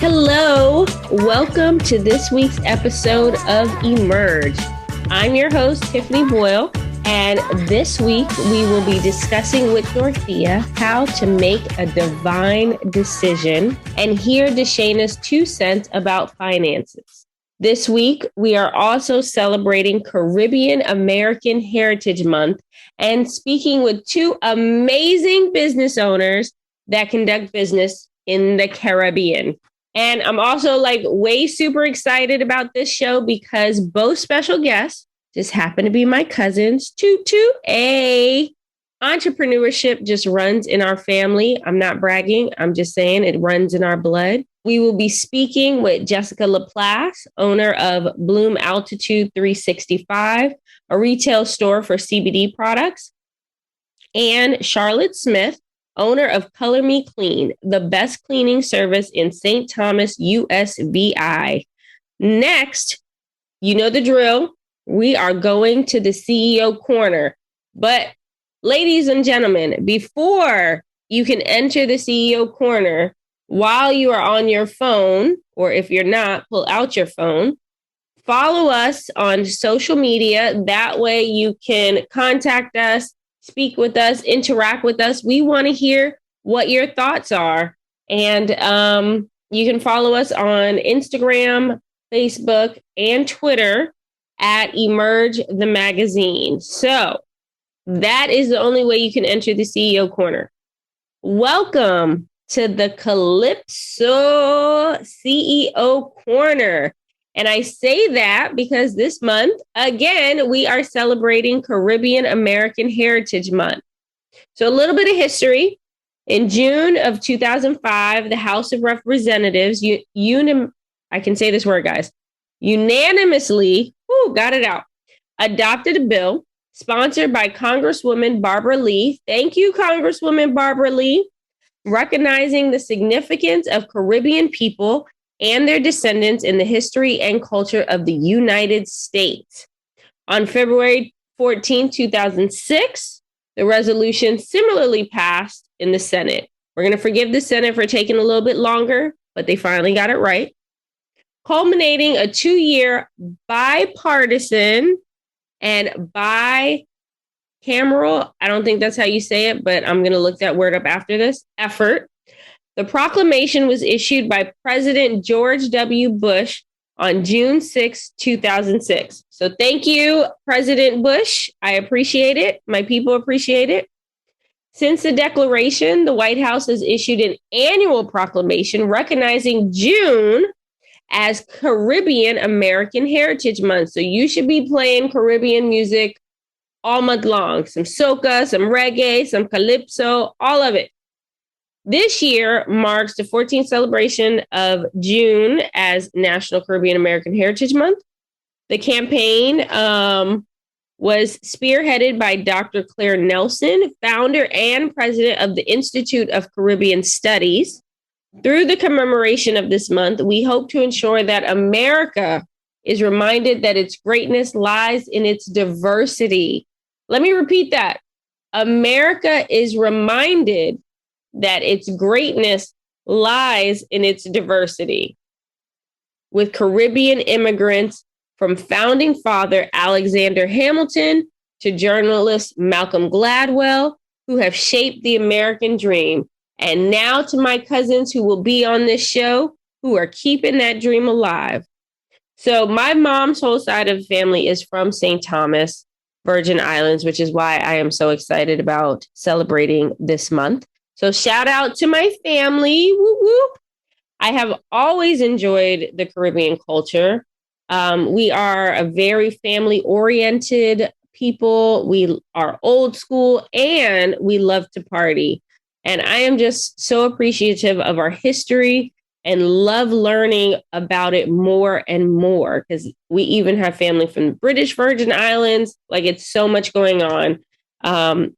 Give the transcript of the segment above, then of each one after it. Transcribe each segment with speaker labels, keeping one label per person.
Speaker 1: Hello, welcome to this week's episode of Emerge. I'm your host, Tiffany Boyle, and this week we will be discussing with Dorothea how to make a divine decision and hear Deshana's 2 cents about finances. This week, we are also celebrating Caribbean American Heritage Month and speaking with 2 amazing business owners that conduct business in the Caribbean. And I'm also way super excited about this show because both special guests just happen to be my cousins. Toot toot. Entrepreneurship just runs in our family. I'm not bragging. I'm just saying it runs in our blood. We will be speaking with Jessica LaPlace, owner of Bloom Altitude 365, a retail store for CBD products, and Charlotte Smith, owner of Color Me Clean, the best cleaning service in St. Thomas, USVI. Next, you know the drill. We are going to the CEO corner. But ladies and gentlemen, before you can enter the CEO corner, while you are on your phone, or if you're not, pull out your phone, follow us on social media. That way you can contact us, speak with us, interact with us. We want to hear what your thoughts are. And you can follow us on Instagram, Facebook, and Twitter at Emerge the Magazine. So that is the only way you can enter the CEO corner. Welcome to the Calypso CEO corner. And I say that because this month, again, we are celebrating Caribbean American Heritage Month. So a little bit of history. In June of 2005, the House of Representatives, I can say this word, guys, unanimously, got it out, adopted a bill sponsored by Congresswoman Barbara Lee. Thank you, Congresswoman Barbara Lee, recognizing the significance of Caribbean people and their descendants in the history and culture of the United States. On February 14, 2006, the resolution similarly passed in the Senate. We're going to forgive the Senate for taking a little bit longer, but they finally got it right. Culminating a 2-year bipartisan and bicameral, I don't think that's how you say it, but I'm going to look that word up after this, effort. The proclamation was issued by President George W. Bush on June 6, 2006. So thank you, President Bush. I appreciate it. My people appreciate it. Since the declaration, the White House has issued an annual proclamation recognizing June as Caribbean American Heritage Month. So you should be playing Caribbean music all month long. Some soca, some reggae, some calypso, all of it. This year marks the 14th celebration of June as National Caribbean American Heritage Month. The campaign was spearheaded by Dr. Claire Nelson, founder and president of the Institute of Caribbean Studies. Through the commemoration of this month, we hope to ensure that America is reminded that its greatness lies in its diversity. Let me repeat that. America is reminded that its greatness lies in its diversity. With Caribbean immigrants from founding father Alexander Hamilton to journalist Malcolm Gladwell, who have shaped the American dream. And now to my cousins who will be on this show, who are keeping that dream alive. So my mom's whole side of the family is from St. Thomas, Virgin Islands, which is why I am so excited about celebrating this month. So shout out to my family. Woo woo. I have always enjoyed the Caribbean culture. We are a very family-oriented people. We are old school and we love to party. And I am just so appreciative of our history and love learning about it more and more because we even have family from the British Virgin Islands. It's so much going on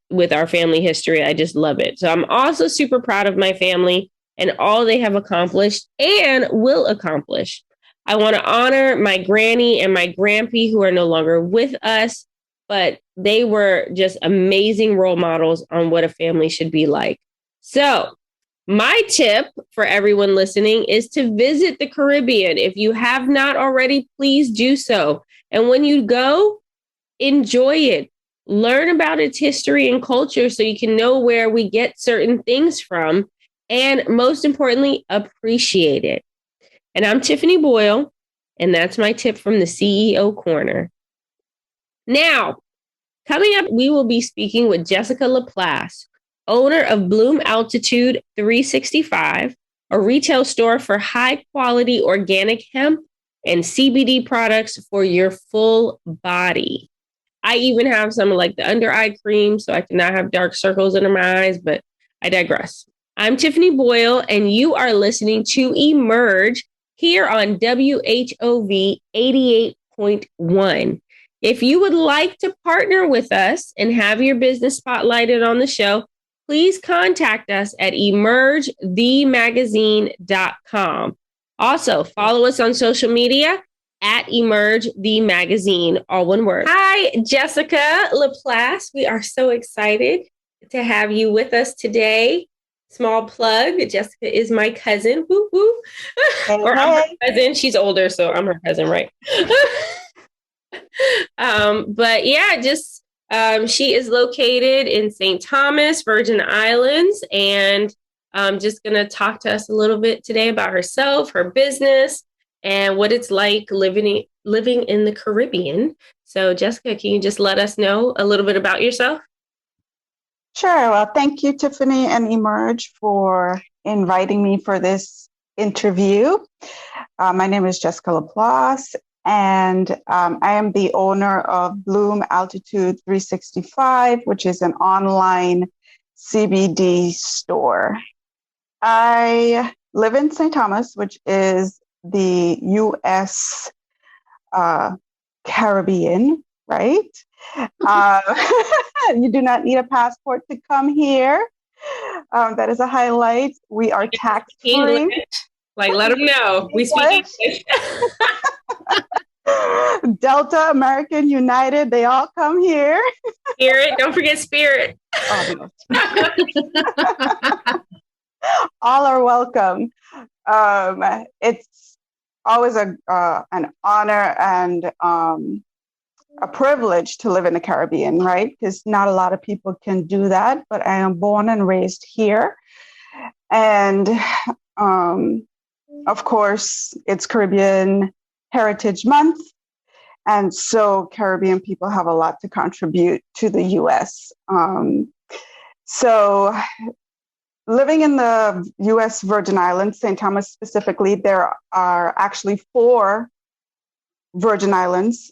Speaker 1: with our family history. I just love it. So I'm also super proud of my family and all they have accomplished and will accomplish. I want to honor my granny and my grandpa who are no longer with us, but they were just amazing role models on what a family should be like. So My tip for everyone listening is to visit the Caribbean. If you have not already, please do so. And when you go, enjoy it. Learn about its history and culture so you can know where we get certain things from. And most importantly, appreciate it. And I'm Tiffany Boyle, and that's my tip from the CEO Corner. Now, coming up, we will be speaking with Jessica LaPlace, owner of Bloom Altitude 365, a retail store for high quality organic hemp and CBD products for your full body. I even have some like the under eye cream so I cannot have dark circles under my eyes, but I digress. I'm Tiffany Boyle, and you are listening to Emerge here on WHOV 88.1. If you would like to partner with us and have your business spotlighted on the show, please contact us at emergethemagazine.com. Also, follow us on social media at Emerge the Magazine, all one word. Hi, Jessica LaPlace. We are so excited to have you with us today. Small plug, Jessica is my cousin. Woo woo. Or I'm her cousin. She's older, so I'm her cousin, right? But yeah, she is located in St. Thomas, Virgin Islands, and just going to talk to us a little bit today about herself, her business, and what it's like living in the Caribbean. So Jessica, can you just let us know a little bit about yourself?
Speaker 2: Sure. Well, thank you, Tiffany and Emerge, for inviting me for this interview. My name is Jessica LaPlace, and I am the owner of Bloom Altitude 365, which is an online CBD store. I live in St. Thomas, which is the U.S. Caribbean, right? You do not need a passport to come here. That is a highlight. We are tax-free.
Speaker 1: Like, let them know. We speak English.
Speaker 2: Delta, American, United, they all come here.
Speaker 1: Spirit, don't forget Spirit.
Speaker 2: All are welcome. It's always an honor and a privilege to live in the Caribbean, right? Because not a lot of people can do that, but I am born and raised here. And of course, it's Caribbean Heritage Month. And so Caribbean people have a lot to contribute to the U.S. So living in the U.S. Virgin Islands, St. Thomas specifically, there are actually 4 Virgin Islands.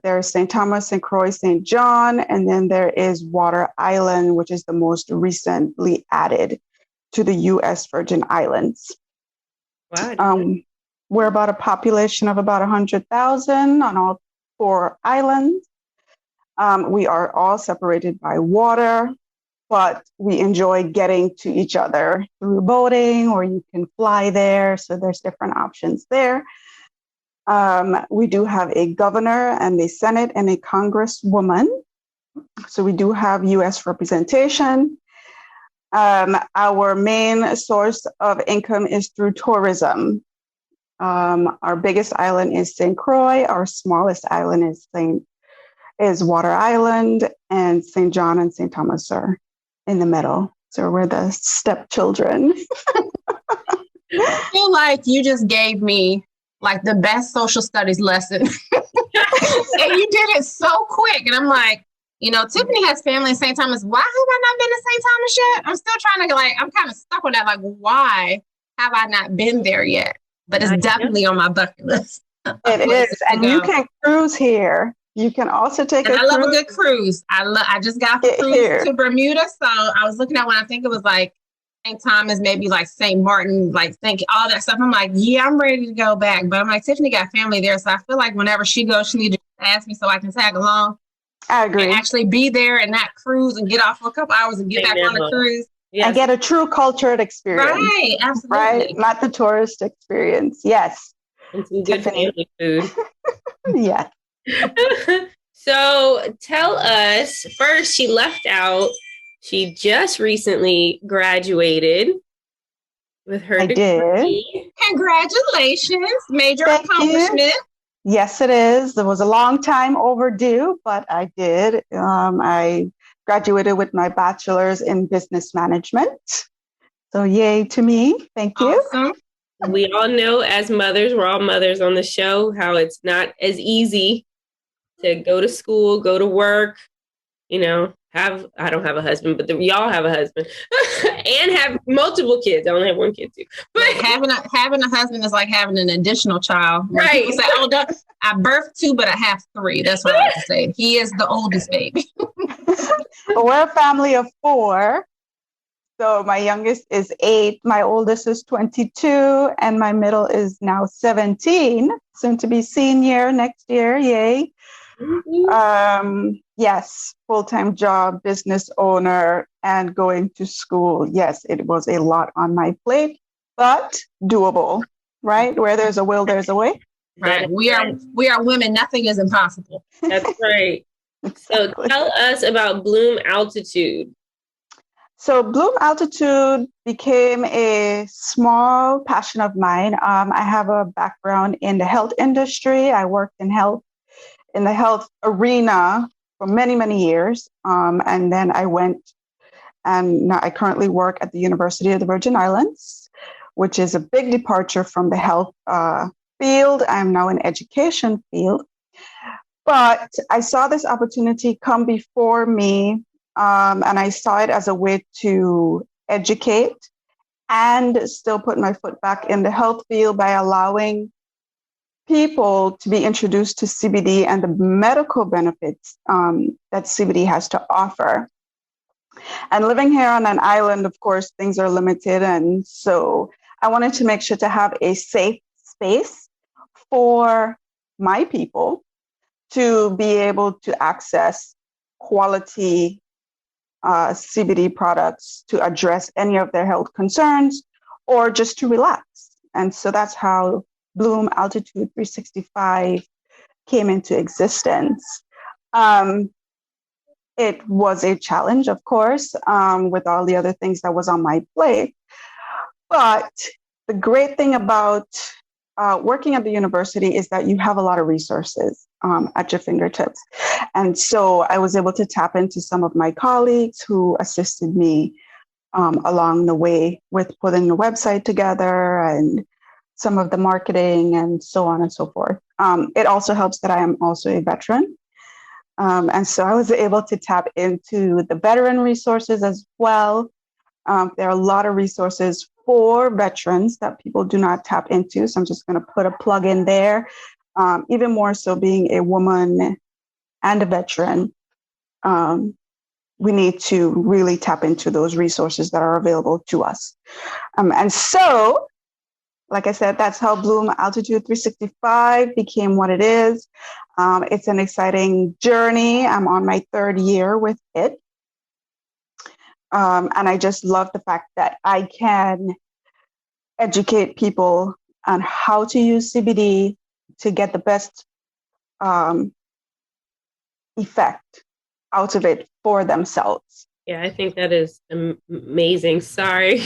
Speaker 2: There's St. Thomas, St. Croix, St. John, and then there is Water Island, which is the most recently added to the U.S. Virgin Islands.
Speaker 1: Wow.
Speaker 2: We're about a population of about 100,000 on all 4 islands. We are all separated by water, but we enjoy getting to each other through boating, or you can fly there. So there's different options there. We do have a governor and a Senate and a congresswoman. So we do have U.S. representation. Our main source of income is through tourism. Our biggest island is St. Croix. Our smallest island is Water Island, and St. John and St. Thomas are in the middle. So we're the stepchildren.
Speaker 3: I feel like you just gave me like the best social studies lesson. And you did it so quick. And I'm like, Tiffany has family in St. Thomas. Why have I not been to St. Thomas yet? I'm still trying to I'm kind of stuck on that. Like, why have I not been there yet? But it's definitely on my bucket list.
Speaker 2: It is. And you can cruise here. You can also take a cruise.
Speaker 3: I love a good cruise. I just got the cruise to Bermuda. So I was looking at when I think it was like St. Thomas, maybe like St. Martin, think all that stuff. I'm like, yeah, I'm ready to go back. But I'm like, Tiffany got family there. So I feel like whenever she goes, she needs to ask me so I can tag along.
Speaker 2: I agree.
Speaker 3: And actually be there and not cruise and get off for a couple hours and get back on the cruise.
Speaker 2: Yes. And get a true cultured experience.
Speaker 3: Right, absolutely.
Speaker 2: Right? Not the tourist experience. Yes.
Speaker 1: And some good family food.
Speaker 2: Yes.
Speaker 1: So tell us, first, she left out, she just recently graduated with her
Speaker 2: I did.
Speaker 1: degree.
Speaker 3: Congratulations. Major
Speaker 2: Thank
Speaker 3: accomplishment.
Speaker 2: you. Yes, it is. It was a long time overdue, but I did. I graduated with my bachelor's in business management. So yay to me. Thank you.
Speaker 3: Awesome.
Speaker 1: We all know as mothers, we're all mothers on the show, how it's not as easy to go to school, go to work, you know, I don't have a husband, but y'all have a husband and have multiple kids. I only have one kid too. But
Speaker 3: having a husband is like having an additional child. When
Speaker 1: right.
Speaker 3: People say, "Oh, I birthed 2, but I have 3." That's what I like to say. He is the oldest baby.
Speaker 2: Well, we're a family of 4. So my youngest is 8, my oldest is 22, and my middle is now 17, soon to be senior next year. Yay. Mm-hmm. Yes, full-time job, business owner, and going to school. Yes, it was a lot on my plate, but doable, right? Where there's a will, there's a way.
Speaker 3: Right. We are women. Nothing is impossible.
Speaker 1: That's right. Exactly. So tell us about Bloom Altitude.
Speaker 2: So Bloom Altitude became a small passion of mine. I have a background in the health industry. I worked in the health arena for many, many years. And then I went and now I currently work at the University of the Virgin Islands, which is a big departure from the health field. I'm now in education field. But I saw this opportunity come before me, and I saw it as a way to educate and still put my foot back in the health field by allowing people to be introduced to CBD and the medical benefits that CBD has to offer. And living here on an island, of course, things are limited. And so I wanted to make sure to have a safe space for my people to be able to access quality CBD products to address any of their health concerns or just to relax. And so that's how Bloom Altitude 365 came into existence. It was a challenge, of course, with all the other things that was on my plate. But the great thing about working at the university is that you have a lot of resources at your fingertips. And so I was able to tap into some of my colleagues who assisted me along the way with putting the website together and some of the marketing and so on and so forth. It also helps that I am also a veteran. And so I was able to tap into the veteran resources as well. There are a lot of resources for veterans that people do not tap into. So I'm just going to put a plug in there. Even more so being a woman and a veteran, we need to really tap into those resources that are available to us. And so, like I said, that's how Bloom Altitude 365 became what it is. It's an exciting journey. I'm on my 3rd year with it. And I just love the fact that I can educate people on how to use CBD to get the best effect out of it for themselves.
Speaker 1: Yeah, I think that is amazing. Sorry.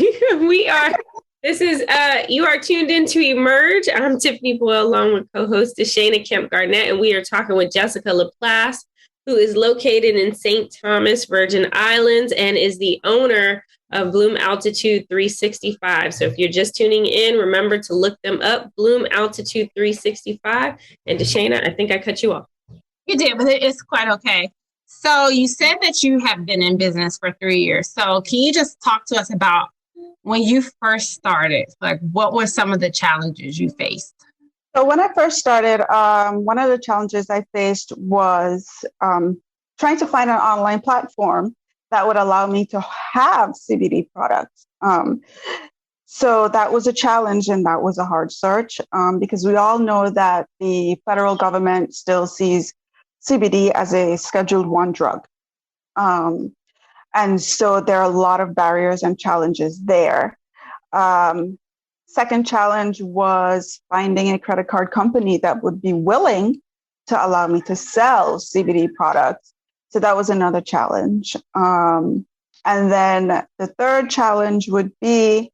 Speaker 1: You are tuned into Emerge. I'm Tiffany Boyle, along with co-host Deshana Kemp Garnett, and we are talking with Jessica LaPlace, who is located in St. Thomas, Virgin Islands, and is the owner of Bloom Altitude 365. So if you're just tuning in, remember to look them up, Bloom Altitude 365. And Deshana, I think I cut you off.
Speaker 3: You did, but it's quite okay. So you said that you have been in business for 3 years. So can you just talk to us about when you first started? Like, what were some of the challenges you faced?
Speaker 2: So when I first started, one of the challenges I faced was trying to find an online platform that would allow me to have CBD products. So that was a challenge, and that was a hard search because we all know that the federal government still sees CBD as a Scheduled 1 drug. And so there are a lot of barriers and challenges there. Second challenge was finding a credit card company that would be willing to allow me to sell CBD products. So that was another challenge. And then the third challenge would be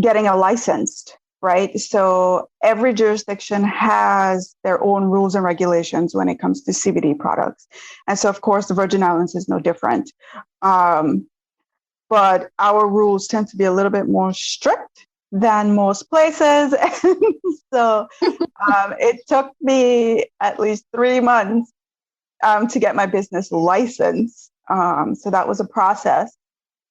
Speaker 2: getting a license, right? So every jurisdiction has their own rules and regulations when it comes to CBD products. And so, of course, the Virgin Islands is no different. But our rules tend to be a little bit more strict than most places. And so it took me at least 3 months to get my business license. So that was a process.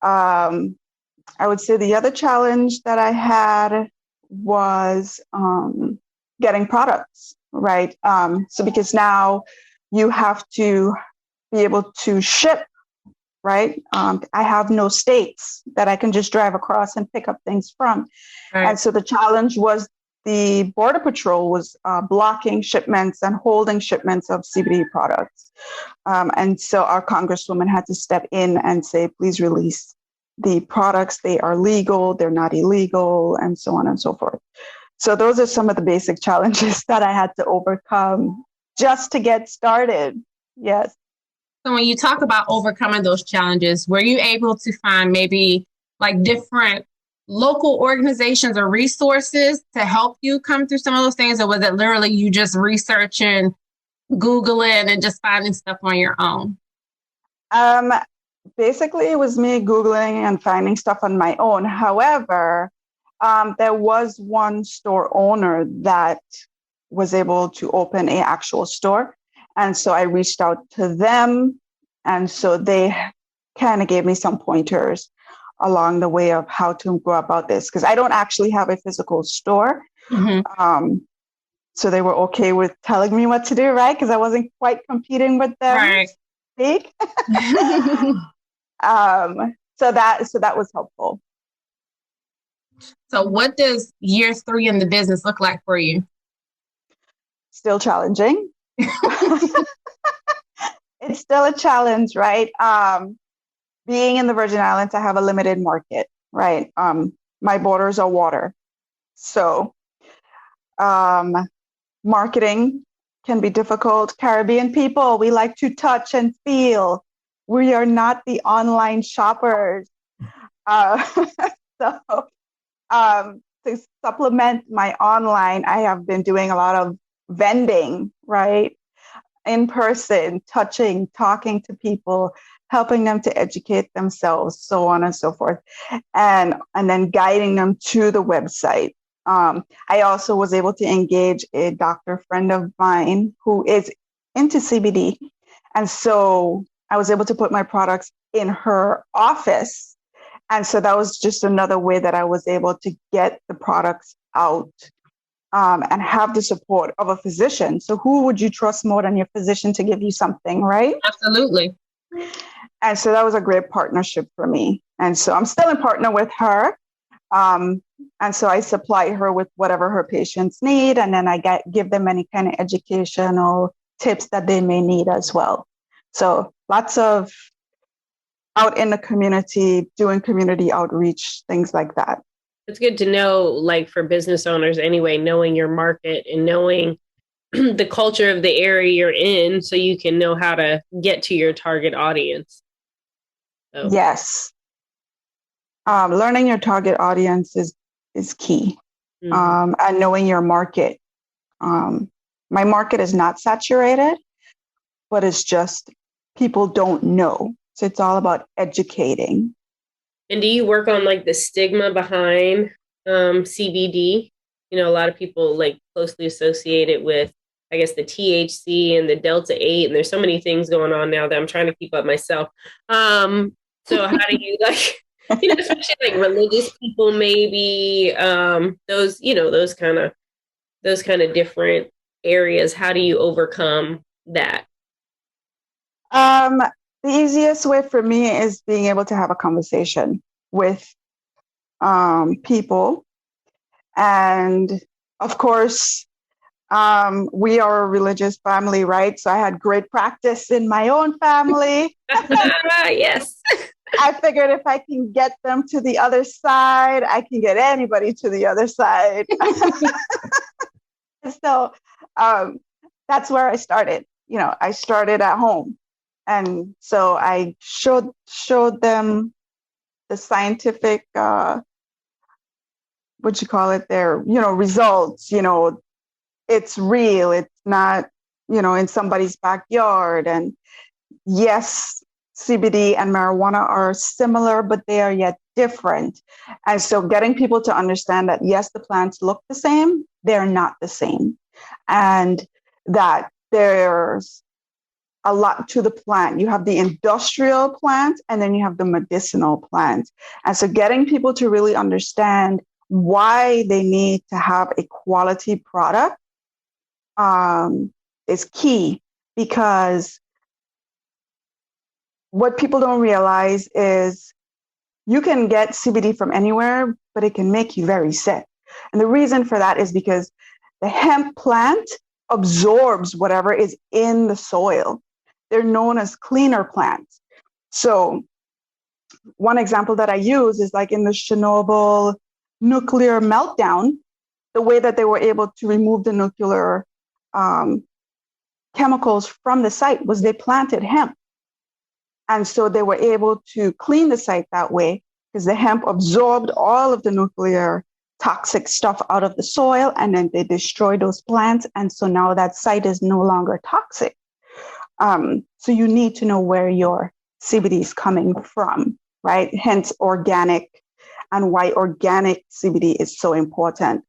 Speaker 2: I would say the other challenge that I had was getting products, right? So because now you have to be able to ship, right? I have no states that I can just drive across and pick up things from. Right. And so the challenge was the Border Patrol was blocking shipments and holding shipments of CBD products. And so our Congresswoman had to step in and say, please release the products. They are legal, they're not illegal, and so on and so forth. So those are some of the basic challenges that I had to overcome just to get started. Yes.
Speaker 3: So when you talk about overcoming those challenges, were you able to find maybe like different local organizations or resources to help you come through some of those things? Or was it literally you just researching, Googling, and just finding stuff on your own?
Speaker 2: Basically, it was me Googling and finding stuff on my own. However, there was one store owner that was able to open an actual store. And so I reached out to them. And so they kind of gave me some pointers along the way of how to go about this, because I don't actually have a physical store. Mm-hmm. So they were okay with telling me what to do, right? Because I wasn't quite competing with them.
Speaker 3: Right.
Speaker 2: So that was helpful.
Speaker 3: So what does year 3 in the business look like for you?
Speaker 2: Still challenging. It's still a challenge, right? Being in the Virgin Islands, I have a limited market, right? My borders are water. So marketing can be difficult. Caribbean people, we like to touch and feel. We are not the online shoppers. So to supplement my online, I have been doing a lot of vending, right? In person, touching, talking to people, helping them to educate themselves, so on and so forth, and then guiding them to the website. I also was able to engage a doctor friend of mine who is into CBD. And so I was able to put my products in her office. And so that was just another way that I was able to get the products out. And have the support of a physician. So who would you trust more than your physician to give you something, right?
Speaker 3: Absolutely.
Speaker 2: And so that was a great partnership for me. And so I'm still in partner with her. And so I supply her with whatever her patients need. And then I give them any kind of educational tips that they may need as well. So lots of out in the community, doing community outreach, things like that.
Speaker 1: It's good to know, like for business owners anyway, knowing your market and knowing the culture of the area you're in so you can know how to get to your target audience. So.
Speaker 2: Yes. Learning your target audience is key. Mm-hmm. And knowing your market. My market is not saturated, but it's just people don't know. So it's all about educating.
Speaker 1: And do you work on like the stigma behind CBD? You know, a lot of people like closely associate it with, I guess, the THC and the Delta 8. And there's so many things going on now that I'm trying to keep up myself. So how do you like, you know, especially like religious people, maybe those, you know, those kind of different areas. How do you overcome that?
Speaker 2: The easiest way for me is being able to have a conversation with people. And of course, we are a religious family, right? So I had great practice in my own family.
Speaker 1: Yes.
Speaker 2: I figured if I can get them to the other side, I can get anybody to the other side. So that's where I started. You know, I started at home. And so I showed them the scientific what you call it, their, results, it's real. It's not, in somebody's backyard. And yes, CBD and marijuana are similar, but they are yet different. And so getting people to understand that, yes, the plants look the same, they're not the same. And that there's a lot to the plant. You have the industrial plant, and then you have the medicinal plant. And so getting people to really understand why they need to have a quality product is key, because what people don't realize is you can get CBD from anywhere, but it can make you very sick. And the reason for that is because the hemp plant absorbs whatever is in the soil. They're known as cleaner plants. So one example that I use is like in the Chernobyl nuclear meltdown, the way that they were able to remove the nuclear chemicals from the site was they planted hemp. And so they were able to clean the site that way because the hemp absorbed all of the nuclear toxic stuff out of the soil, and then they destroyed those plants. And so now that site is no longer toxic. So you need to know where your CBD is coming from, right? Hence organic, and why organic CBD is so important.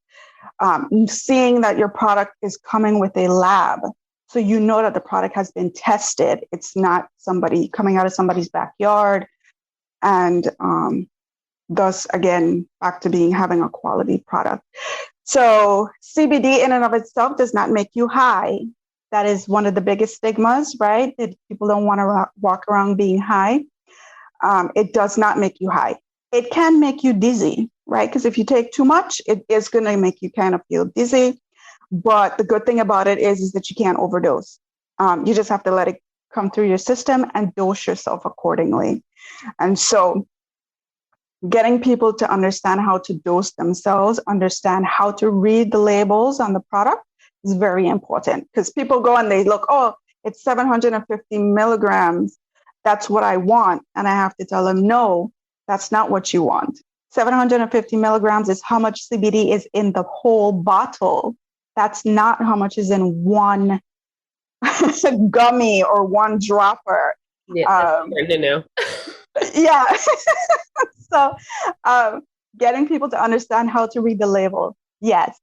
Speaker 2: Seeing that your product is coming with a lab, so you know that the product has been tested. It's not somebody coming out of somebody's backyard. And thus, again, back to having a quality product. So CBD in and of itself does not make you high. That is one of the biggest stigmas, right? That people don't want to walk around being high. It does not make you high. It can make you dizzy, right? Because if you take too much, it is going to make you kind of feel dizzy. But the good thing about it is that you can't overdose. You just have to let it come through your system and dose yourself accordingly. And so getting people to understand how to dose themselves, understand how to read the labels on the product is very important, because people go and they look, oh, it's 750 milligrams. That's what I want. And I have to tell them, no, that's not what you want. 750 milligrams is how much CBD is in the whole bottle. That's not how much is in one gummy or one dropper.
Speaker 1: Yeah, that's to know.
Speaker 2: Yeah. So getting people to understand how to read the label. Yes.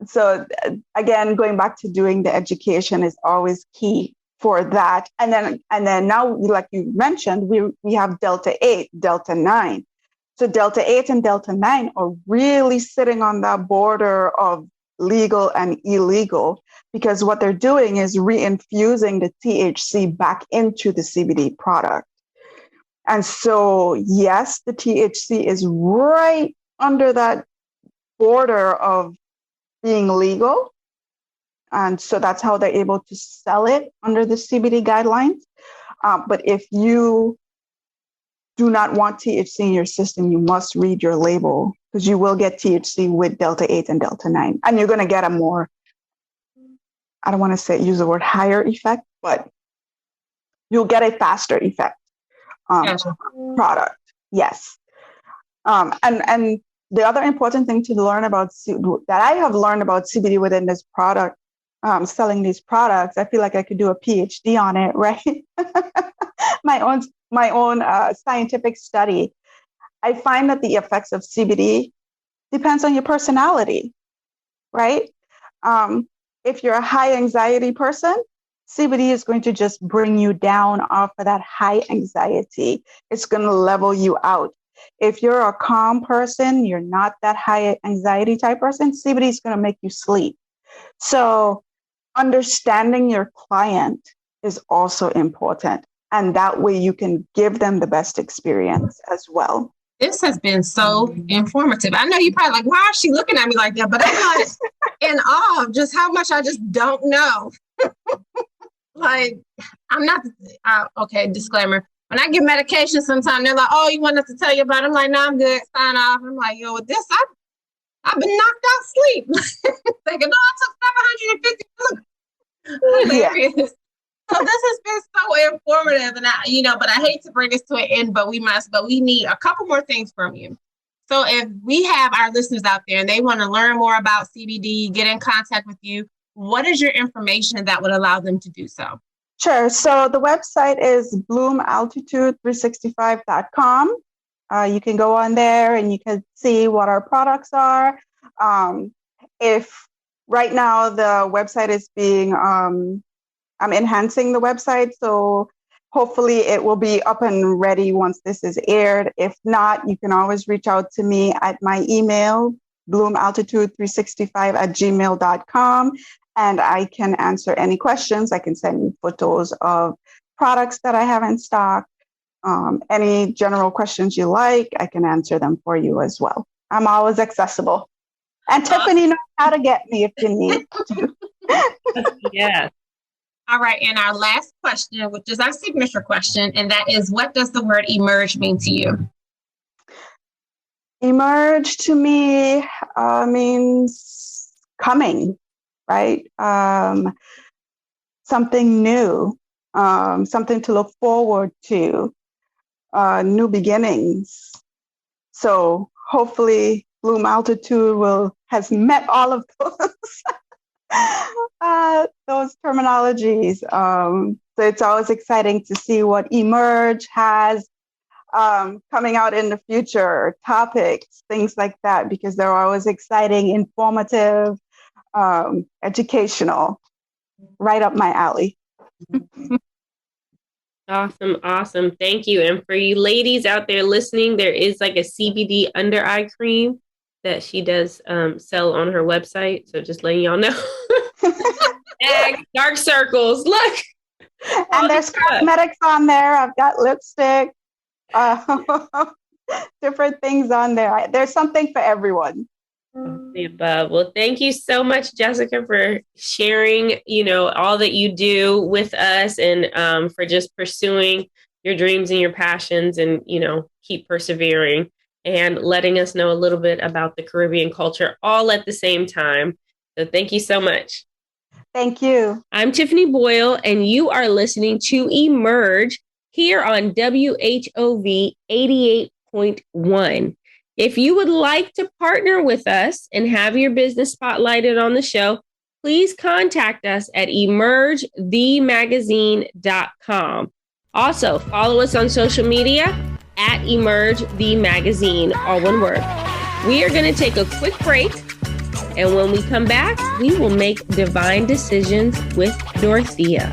Speaker 2: So again, going back to doing the education is always key for that. And then now, like you mentioned, we have Delta 8, Delta 9. So Delta 8 and Delta 9 are really sitting on that border of legal and illegal, because what they're doing is reinfusing the THC back into the CBD product. And so, yes, the THC is right under that border of being legal. And so that's how they're able to sell it under the CBD guidelines. But if you do not want THC in your system, you must read your label, because you will get THC with Delta 8 and Delta 9. And you're going to get a more, I don't want to use the word higher effect, but you'll get a faster effect product. Yes. And the other important thing to learn about that I have learned about CBD within this product, selling these products, I feel like I could do a PhD on it, right? my own scientific study. I find that the effects of CBD depends on your personality, right? If you're a high anxiety person, CBD is going to just bring you down off of that high anxiety. It's going to level you out. If you're a calm person, you're not that high anxiety type person, CBD is going to make you sleep. So understanding your client is also important. And that way you can give them the best experience as well.
Speaker 3: This has been so informative. I know you're probably like, why is she looking at me like that? But I'm not in awe of just how much I just don't know. Like, I'm not, okay, disclaimer. When I get medication, sometimes they're like, oh, you want us to tell you about it? I'm like, no, I'm good, sign off. I'm like, yo, with this, I've been knocked out sleep. Thinking, no, I took 750. Hilarious. Yeah. So this has been so informative, and but I hate to bring this to an end, but we need a couple more things from you. So if we have our listeners out there and they want to learn more about CBD, get in contact with you, what is your information that would allow them to do so?
Speaker 2: Sure. So the website is bloomaltitude365.com. You can go on there and you can see what our products are. If right now the website is being, I'm enhancing the website, so hopefully it will be up and ready once this is aired. If not, you can always reach out to me at my email, bloomaltitude365@gmail.com, and I can answer any questions. I can send you photos of products that I have in stock. Any general questions you like, I can answer them for you as well. I'm always accessible. And Tiffany knows how to get me if you need to.
Speaker 1: Yeah.
Speaker 3: All right. And our last question, which is our signature question, and that is, what does the word emerge mean to you?
Speaker 2: Emerge to me means coming, right? Something new, something to look forward to, new beginnings. So hopefully Bloom Altitude has met all of those terminologies. So it's always exciting to see what Emerge has coming out in the future, topics, things like that, because they're always exciting, informative, educational, right up my alley.
Speaker 1: Awesome. Thank you. And for you ladies out there listening, there is like a CBD under eye cream that she does sell on her website. So just letting y'all know. Dark circles, look.
Speaker 2: And there's cosmetics on there. I've got lipstick, different things on there. There's something for everyone.
Speaker 1: The above. Well, thank you so much, Jessica, for sharing, all that you do with us, and for just pursuing your dreams and your passions, and, keep persevering and letting us know a little bit about the Caribbean culture all at the same time. So thank you so much.
Speaker 2: Thank you.
Speaker 1: I'm Tiffany Boyle, and you are listening to Emerge here on WHOV 88.1. If you would like to partner with us and have your business spotlighted on the show, please contact us at emergethemagazine.com. Also, follow us on social media at Emerge the Magazine, all one word. We are going to take a quick break, and when we come back, we will make divine decisions with Dorothea.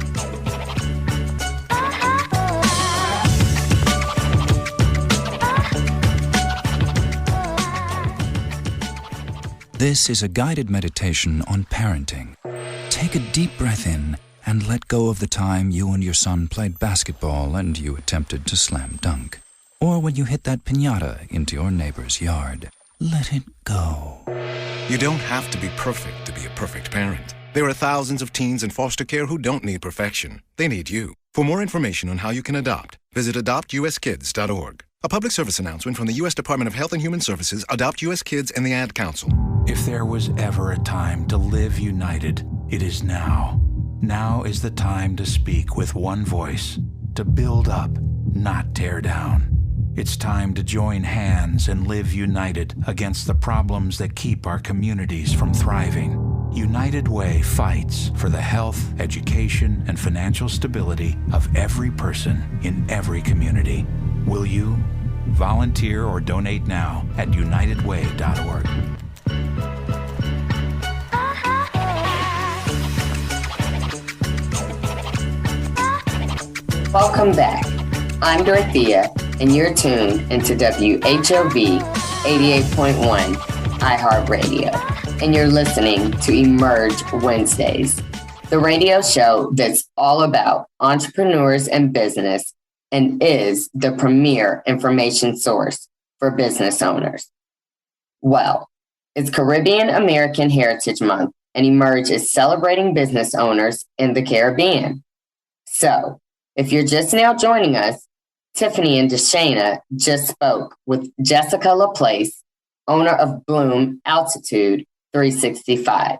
Speaker 4: This is a guided meditation on parenting. Take a deep breath in and let go of the time you and your son played basketball and you attempted to slam dunk. Or when you hit that piñata into your neighbor's yard. Let it go.
Speaker 5: You don't have to be perfect to be a perfect parent. There are thousands of teens in foster care who don't need perfection. They need you. For more information on how you can adopt, visit adoptuskids.org. A public service announcement from the U.S. Department of Health and Human Services, Adopt U.S. Kids, and the Ad Council.
Speaker 4: If there was ever a time to live united, it is now. Now is the time to speak with one voice, to build up, not tear down. It's time to join hands and live united against the problems that keep our communities from thriving. United Way fights for the health, education, and financial stability of every person in every community. Will you? Volunteer or donate now at unitedway.org.
Speaker 6: Welcome back. I'm Dorothea, and you're tuned into WHOV 88.1 iHeartRadio, and you're listening to Emerge Wednesdays, the radio show that's all about entrepreneurs and business and is the premier information source for business owners. Well, it's Caribbean American Heritage Month, and Emerge is celebrating business owners in the Caribbean. So, if you're just now joining us, Tiffany and Deshana just spoke with Jessica LaPlace, owner of Bloom Altitude 365.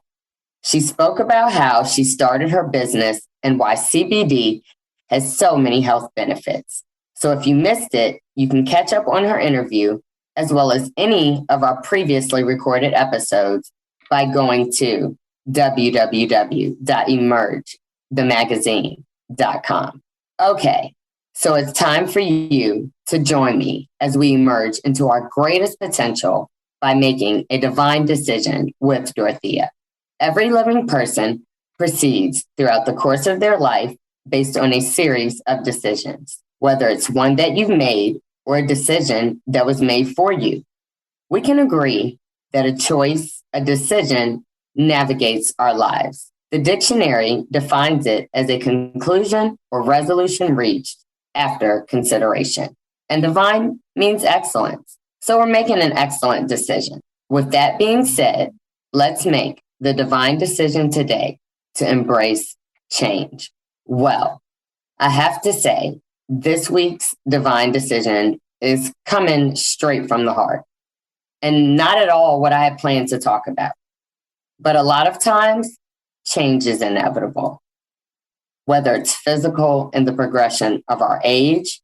Speaker 6: She spoke about how she started her business and why CBD has so many health benefits. So if you missed it, you can catch up on her interview as well as any of our previously recorded episodes by going to www.emergethemagazine.com. Okay, so it's time for you to join me as we emerge into our greatest potential by making a divine decision with Dorothea. Every living person proceeds throughout the course of their life based on a series of decisions, whether it's one that you've made or a decision that was made for you. We can agree that a choice, a decision, navigates our lives. The dictionary defines it as a conclusion or resolution reached after consideration. And divine means excellence. So we're making an excellent decision. With that being said, let's make the divine decision today to embrace change. Well, I have to say, this week's divine decision is coming straight from the heart and not at all what I had planned to talk about. But a lot of times, change is inevitable, whether it's physical in the progression of our age,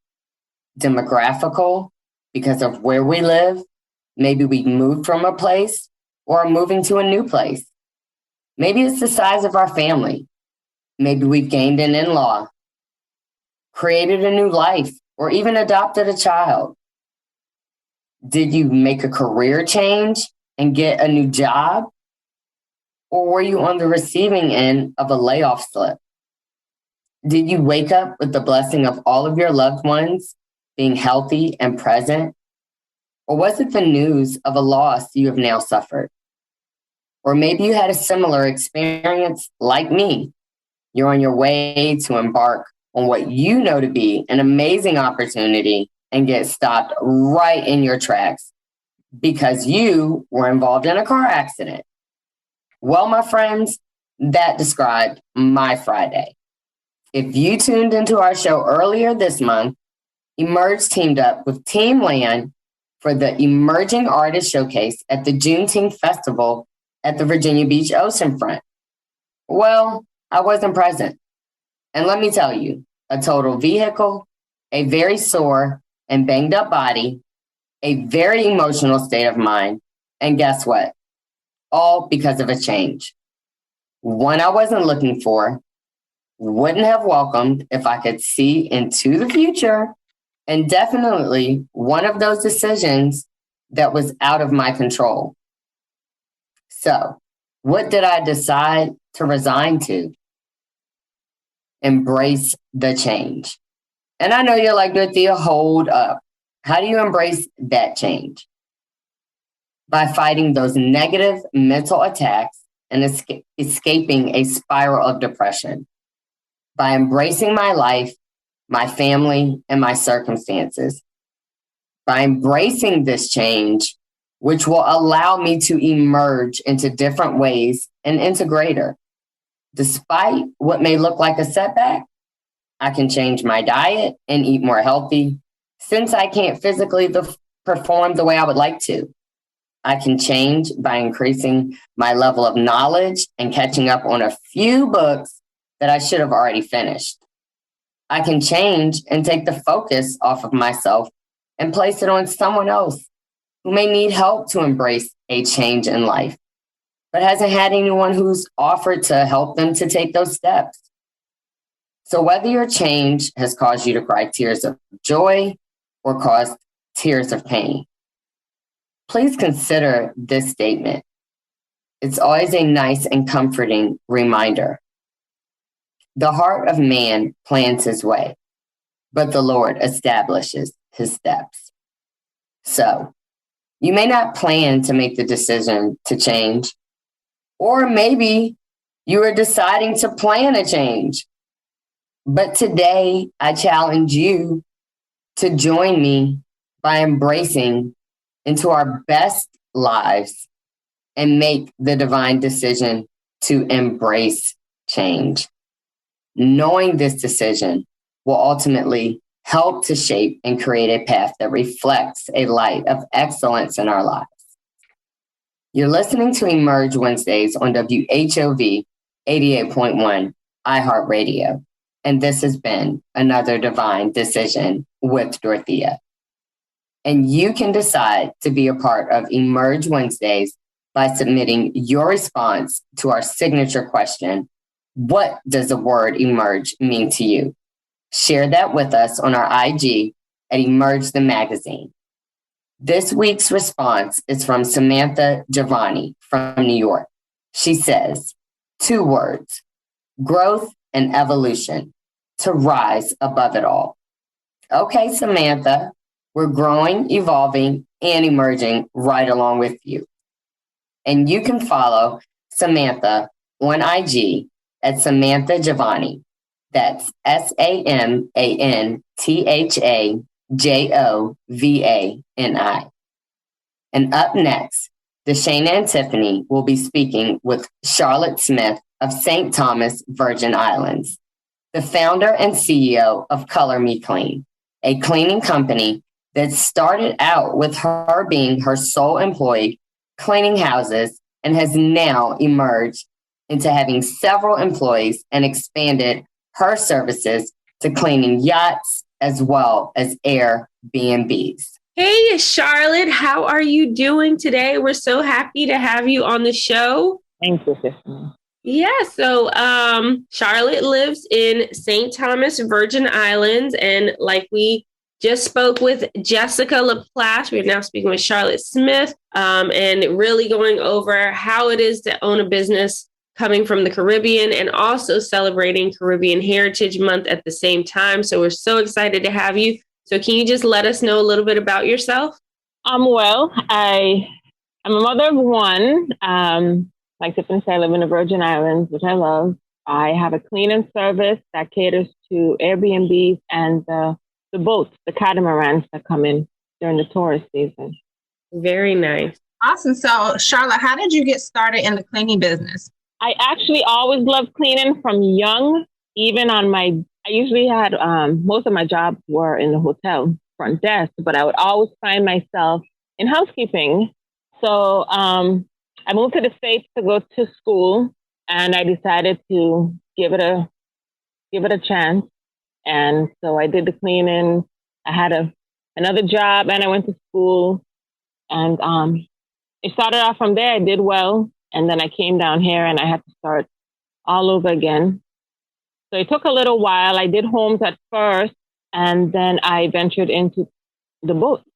Speaker 6: demographical, because of where we live. Maybe we moved from a place or are moving to a new place. Maybe it's the size of our family. Maybe we've gained an in-law, created a new life, or even adopted a child. Did you make a career change and get a new job? Or were you on the receiving end of a layoff slip? Did you wake up with the blessing of all of your loved ones being healthy and present? Or was it the news of a loss you have now suffered? Or maybe you had a similar experience like me. You're on your way to embark on what you know to be an amazing opportunity and get stopped right in your tracks because you were involved in a car accident. Well, my friends, that described my Friday. If you tuned into our show earlier this month, Emerge teamed up with Team Land for the Emerging Artist Showcase at the Juneteenth Festival at the Virginia Beach Oceanfront. Well, I wasn't present. And let me tell you, a total vehicle, a very sore and banged up body, a very emotional state of mind, and guess what? All because of a change. One I wasn't looking for, wouldn't have welcomed if I could see into the future, and definitely one of those decisions that was out of my control. So, what did I decide to resign to? Embrace the change. And I know you're like, Dorothea, hold up. How do you embrace that change? By fighting those negative mental attacks and escaping a spiral of depression. By embracing my life, my family, and my circumstances. By embracing this change, which will allow me to emerge into different ways and integrator. Despite what may look like a setback, I can change my diet and eat more healthy since I can't physically perform the way I would like to. I can change by increasing my level of knowledge and catching up on a few books that I should have already finished. I can change and take the focus off of myself and place it on someone else who may need help to embrace a change in life, but hasn't had anyone who's offered to help them to take those steps. So whether your change has caused you to cry tears of joy or caused tears of pain, please consider this statement. It's always a nice and comforting reminder. The heart of man plans his way, but the Lord establishes his steps. So, you may not plan to make the decision to change, or maybe you are deciding to plan a change. But today, I challenge you to join me by embracing into our best lives and make the divine decision to embrace change. Knowing this decision will ultimately help to shape and create a path that reflects a light of excellence in our lives. You're listening to Emerge Wednesdays on WHOV 88.1 iHeartRadio. And this has been another divine decision with Dorothea. And you can decide to be a part of Emerge Wednesdays by submitting your response to our signature question, what does the word emerge mean to you? Share that with us on our IG at Emerge the Magazine. This week's response is from Samantha Giovanni from New York. She says, 2 words, growth and evolution, to rise above it all. Okay, Samantha, we're growing, evolving, and emerging right along with you. And you can follow Samantha on IG at Samantha Giovanni. That's SamanthaJovani. And up next, Deshana and Tiffany will be speaking with Charlotte Smith of St. Thomas Virgin Islands, the founder and CEO of Color Me Clean, a cleaning company that started out with her being her sole employee cleaning houses and has now emerged into having several employees and expanded her services to cleaning yachts as well as Airbnbs.
Speaker 1: Hey, Charlotte, how are you doing today? We're so happy to have you on the show.
Speaker 7: Thank you, Tiffany.
Speaker 1: Yeah, so Charlotte lives in St. Thomas Virgin Islands, and like we just spoke with Jessica LaPlace, we're now speaking with Charlotte Smith, and really going over how it is to own a business coming from the Caribbean and also celebrating Caribbean Heritage Month at the same time. So we're so excited to have you. So can you just let us know a little bit about yourself?
Speaker 7: Well, I'm a mother of 1. Like Tiffany said, I live in the Virgin Islands, which I love. I have a cleaning service that caters to Airbnbs and the boats, the catamarans that come in during the tourist season.
Speaker 1: Very nice.
Speaker 3: Awesome. So, Charlotte, how did you get started in the cleaning business?
Speaker 7: I actually always loved cleaning from young. Even I usually had, most of my jobs were in the hotel front desk, but I would always find myself in housekeeping. So I moved to the States to go to school, and I decided to give it a chance. And so I did the cleaning. I had another job, and I went to school, and it started off from there. I did well. And then I came down here and I had to start all over again. So it took a little while. I did homes at first, and then I ventured into the boats.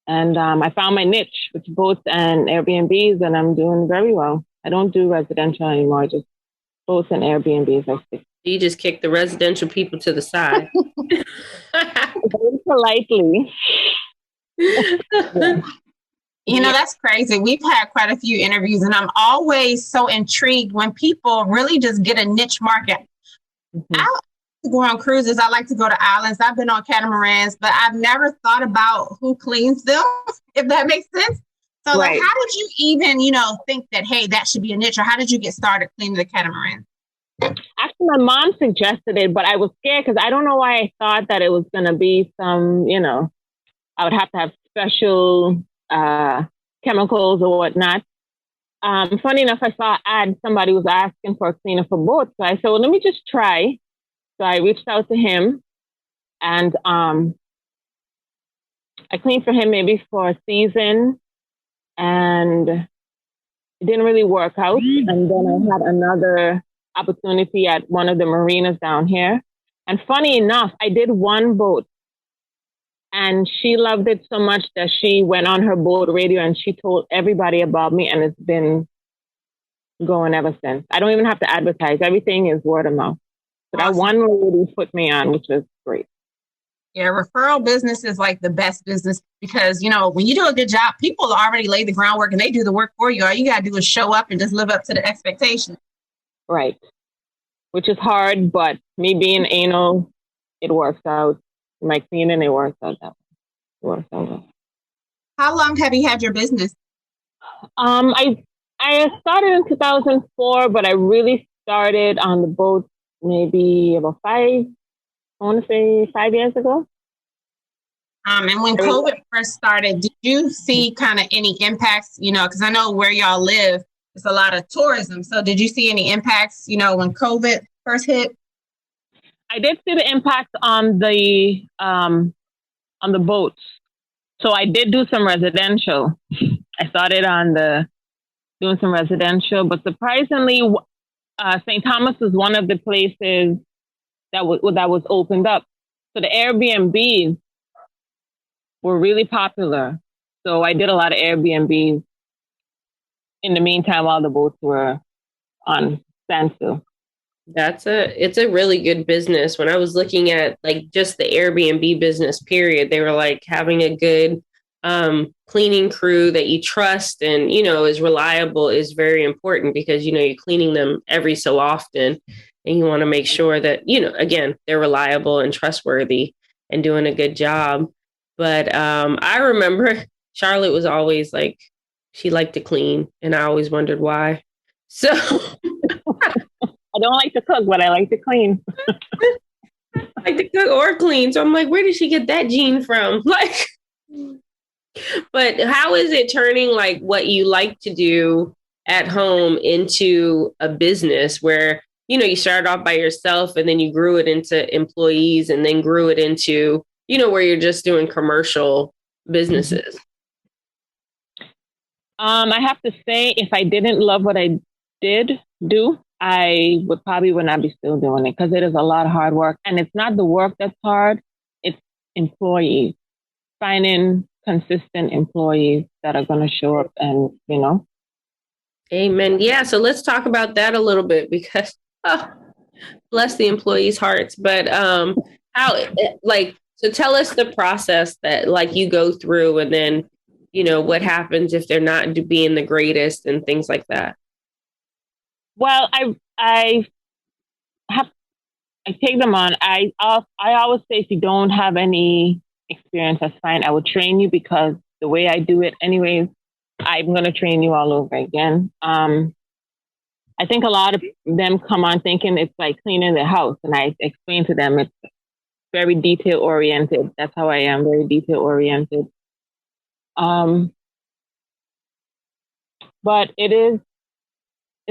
Speaker 7: And I found my niche with boats and Airbnbs, and I'm doing very well. I don't do residential anymore, just boats and Airbnbs.
Speaker 1: You just kick the residential people to the side.
Speaker 7: Very politely.
Speaker 3: Yeah. You know, that's crazy. We've had quite a few interviews, and I'm always so intrigued when people really just get a niche market. Mm-hmm. I like to go on cruises. I like to go to islands. I've been on catamarans, but I've never thought about who cleans them, if that makes sense. So
Speaker 7: right.
Speaker 3: Like, how did you even, think that, hey, that should be a niche? Or how did you get started cleaning the catamaran?
Speaker 7: Actually, my mom suggested it, but I was scared because I don't know why I thought that it was going to be some, I would have to have special chemicals or whatnot. Funny enough, I saw an ad, somebody was asking for a cleaner for boats. So I said, well, let me just try. So I reached out to him, and I cleaned for him maybe for a season, and it didn't really work out. And then I had another opportunity at one of the marinas down here. And funny enough, I did one boat, and she loved it so much that she went on her boat radio and she told everybody about me, and it's been going ever since. I don't even have to advertise. Everything is word of mouth. So awesome. That one lady put me on, which was great.
Speaker 3: Yeah, referral business is like the best business because, when you do a good job, people already lay the groundwork and they do the work for you. All you got to do is show up and just live up to the expectation.
Speaker 7: Right. Which is hard, but me being anal, it works out. My cleaning, it works out that way. It works out well.
Speaker 3: How long have you had your business?
Speaker 7: I started in 2004, but I really started on the boat maybe about 5 years ago.
Speaker 3: And when COVID first started, did you see kind of any impacts, because I know where y'all live, it's a lot of tourism. So did you see any impacts, when COVID first hit?
Speaker 7: I did see the impact on the boats. So I did do some residential. I started on doing some residential, but surprisingly, St. Thomas was one of the places that was opened up. So the Airbnbs were really popular. So I did a lot of Airbnbs in the meantime while the boats were on standstill.
Speaker 1: It's a really good business. When I was looking at like just the Airbnb business period, they were like having a good cleaning crew that you trust and, is reliable is very important because, you're cleaning them every so often and you want to make sure that, again, they're reliable and trustworthy and doing a good job. But I remember Charlotte was always like, she liked to clean and I always wondered why. So
Speaker 7: I don't like to cook, but I like to clean.
Speaker 1: I like to cook or clean. So I'm like, where did she get that gene from? Like, but how is it turning like what you like to do at home into a business where, you started off by yourself and then you grew it into employees and then grew it into, where you're just doing commercial businesses?
Speaker 7: I have to say, if I didn't love what I did do, I would not be still doing it because it is a lot of hard work. And it's not the work that's hard, it's employees, finding consistent employees that are going to show up and,
Speaker 1: Amen. Yeah. So let's talk about that a little bit because, bless the employees' hearts. But so tell us the process that like you go through and then, what happens if they're not being the greatest and things like that.
Speaker 7: Well, I take them on. I always say if you don't have any experience, that's fine. I will train you because the way I do it anyways, I'm going to train you all over again. I think a lot of them come on thinking it's like cleaning the house. And I explain to them it's very detail oriented. That's how I am, very detail oriented. But it's